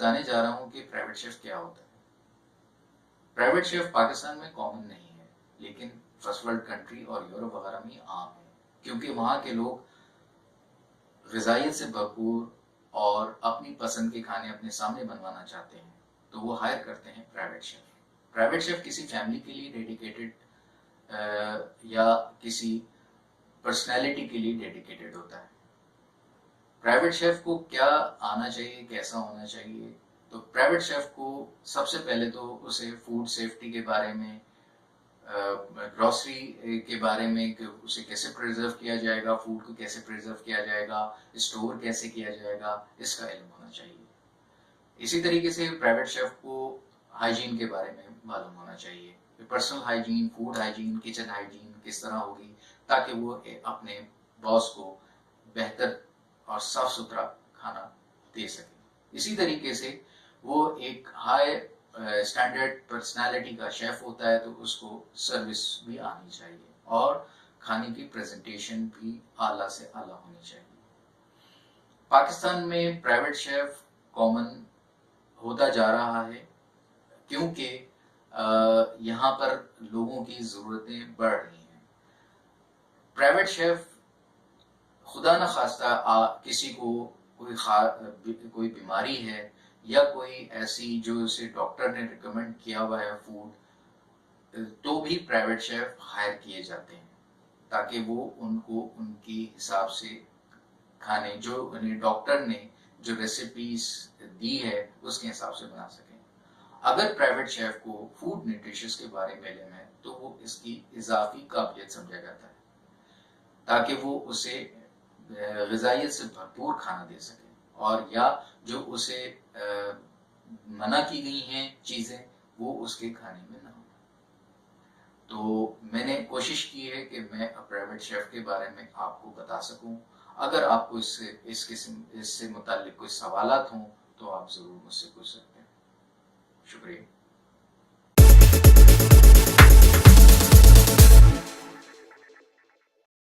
بتانے جا رہا ہوں کہ پرائیویٹ شیف کیا ہوتا ہے۔ پرائیویٹ شیف پاکستان میں کامن نہیں ہے، لیکن فرسٹ ورلڈ کنٹری اور یورپ وغیرہ میں عام ہے، کیونکہ وہاں کے لوگ غذائیت سے بھرپور اور اپنی پسند کے کھانے اپنے سامنے بنوانا چاہتے ہیں، تو وہ ہائر کرتے ہیں پرائیویٹ شیف۔ پرائیویٹ شیف کسی فیملی کے لیے ڈیڈیکیٹڈ یا کسی پرسنالٹی کے لیے ڈیڈیکیٹڈ ہوتا ہے۔ پرائیویٹ شیف کو کیا آنا چاہیے، کیسا ہونا چاہیے؟ تو پرائیویٹ شیف کو سب سے پہلے تو اسے فوڈ سیفٹی کے بارے میں، گروسری کے بارے میں کہ اسے کیسے پریزرو کیا جائے گا، فوڈ کو کیسے پریزرو کیا جائے گا، اسٹور کیسے کیا جائے گا، اس کا علم ہونا چاہیے۔ اسی طریقے سے پرائیویٹ شیف کو ہائیجین کے بارے میں معلوم ہونا چاہیے، personal hygiene, food hygiene, kitchen hygiene کس طرح ہوگی تاکہ وہ اپنے باس کو بہتر اور صاف ستھرا کھانا دے سکے۔ اسی طریقے سے وہ ایک ہائی اسٹینڈرڈ پرسنالٹی کا شیف ہوتا ہے، تو اس کو سروس بھی آنی چاہیے اور کھانے کی پریزنٹیشن بھی اعلیٰ سے اعلیٰ ہونی چاہیے۔ پاکستان میں پرائیویٹ شیف کامن ہوتا جا رہا ہے کیونکہ یہاں پر لوگوں کی ضرورتیں بڑھ رہی ہیں۔ پرائیویٹ شیف خدا نہ خواستہ کسی کو کوئی بیماری ہے یا کوئی ایسی جو اسے ڈاکٹر نے ریکمینڈ کیا ہوا ہے فوڈ، تو بھی پرائیویٹ شیف ہائر کیے جاتے ہیں تاکہ وہ ان کو ان کی حساب سے کھانے جو انہیں ڈاکٹر نے جو ریسیپیز دی ہے اس کے حساب سے بنا سکیں۔ اگر پرائیویٹ شیف کو فوڈ نیوٹریشنس کے بارے میں علم ہے تو وہ اس کی اضافی قابلیت سمجھا جاتا ہے تاکہ وہ اسے غذائیت سے بھرپور کھانا دے سکے، اور یا جو اسے منع کی گئی ہیں چیزیں وہ اس کے کھانے میں نہ ہو۔ تو میں نے کوشش کی ہے کہ میں پرائیویٹ شیف کے بارے میں آپ کو بتا سکوں۔ اگر آپ کو اس سے متعلق کوئی سوالات ہوں تو آپ ضرور مجھ سے پوچھ سکتے ہیں۔ شکریہ۔